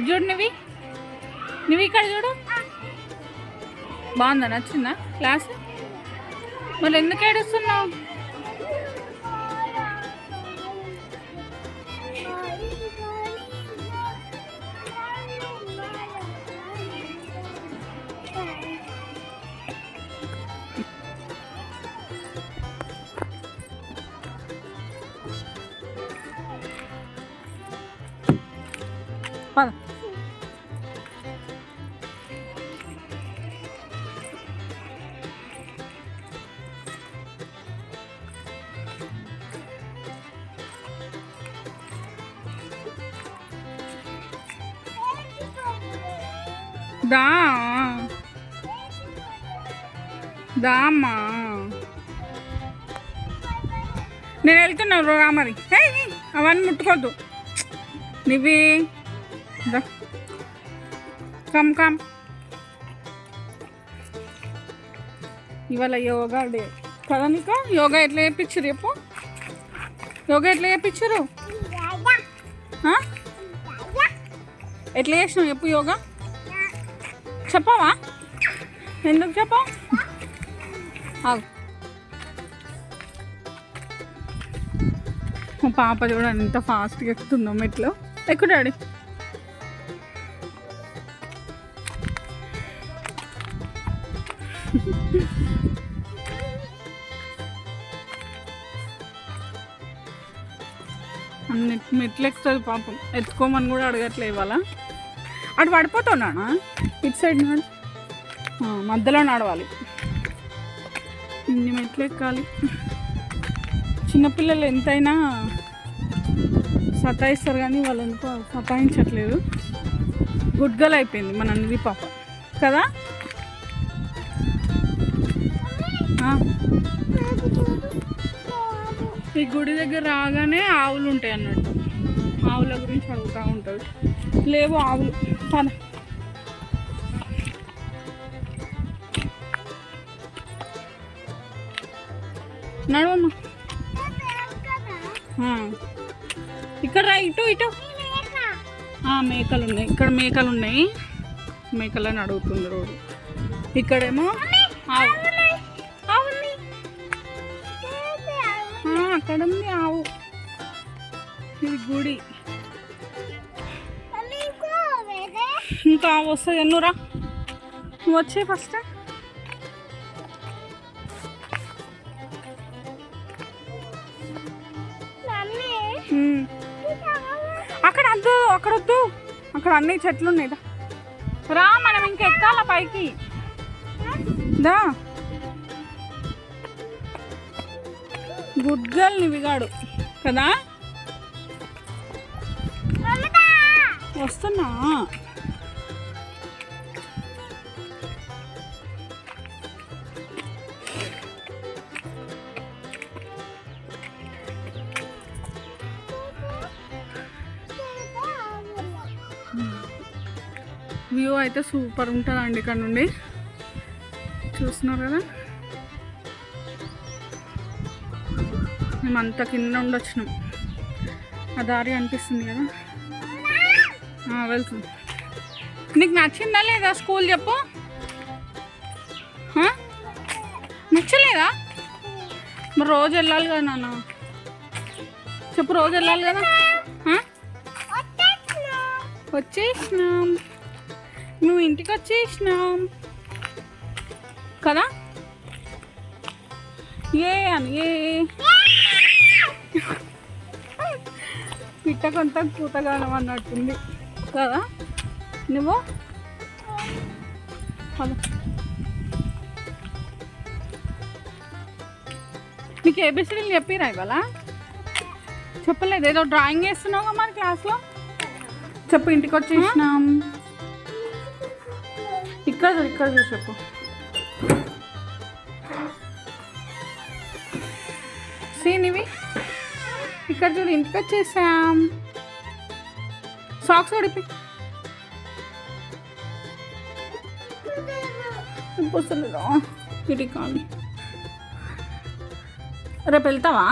చూడు నువ్వు నువ్వు ఇక్కడ చూడు బాగుందా నచ్చిందా క్లాస్ మరి ఎందుకు ఏడుస్తున్నావు పద దామ్మా నేను వెళ్తున్నా రా మరి అవన్నీ ముట్టుకోద్దు నువ్వి కమ్ కమ్ ఇవాళ యోగా డే కదా నీకు యోగా ఎట్లా చేయించారు చెప్పు యోగా ఎట్లా చేయించారు ఎట్లా చేసినావు చెప్పు యోగా చెప్పవా ఎందుకు చెప్పావు మా పాప చూడండి ఎంత ఫాస్ట్గా ఎక్కుతుందో మెట్లు ఎక్కు డాడీ మెట్లు ఎక్కుతుంది పాపం ఎత్తుకోమని కూడా అడగట్లే ఇవాళ అటు పడిపోతున్నానా ఇటు సైడ్ నాడు మధ్యలో నడవాలి ఇన్ని మెట్లు ఎక్కాలి చిన్నపిల్లలు ఎంతైనా సతాయిస్తారు కానీ వాళ్ళు ఎందుకో సతాయించట్లేదు గుడ్ గర్ల్ అయిపోయింది మన నిధి పాప కదా ఈ గుడి దగ్గర రాగానే ఆవులు ఉంటాయి అన్నట్టు ఆవుల గురించి అడుగుతూ ఉంటుంది లేవు ఆవులు పద నడవమ్మా ఇక్కడ రా ఇటు ఇటు మేకలు ఉన్నాయి ఇక్కడ మేకలు ఉన్నాయి మేకలని అడుగుతుంది రోజు ఇక్కడేమో అక్కడ ఉంది ఆవు ఇది గుడి ఇంకా ఆవు వస్తుంది ఎన్నురా నువ్వు వచ్చే ఫస్ట్ అక్కడ వద్దు అక్కడ వద్దు అక్కడ అన్ని చెట్లు ఉన్నాయి రా మనం ఇంకెక్కాల పైకి దా గుడ్ గర్ల్ నివిగాడు కదా వస్తున్నా వ్యూ అయితే సూపర్ ఉంటుందండి ఇక్కడ నుండి చూస్తున్నారు కదా మేమంతా కింద ఉండొచ్చినాం ఆ దారి అనిపిస్తుంది కదా వెళ్తుంది నీకు నచ్చిందా లేదా స్కూల్ చెప్పు నచ్చలేదా మరి రోజు వెళ్ళాలి కదా నాన్న చెప్పు రోజు వెళ్ళాలి కదా వచ్చేసినాం నువ్వు ఇంటికి వచ్చేసినాం కదా ఏ అని ఏ పిట్ట కొంత కూతగానం అన్నట్టుంది కదా నువ్వు నీకు ఏబిసిడీలు చెప్పిరా ఇవాళ చెప్పలేదు ఏదో డ్రాయింగ్ వేస్తున్నావుగా మన క్లాస్లో చెప్పు ఇంటికి వచ్చేసినాం ఇక్కడ ఇక్కడ చూసి చెప్పు సీనివి ఇక్కడ చూడు ఇంటికి వచ్చేసాం సాక్స్ ఉడిపి వస్తుందా ఇటు కాదు రేపు వెళ్తావా?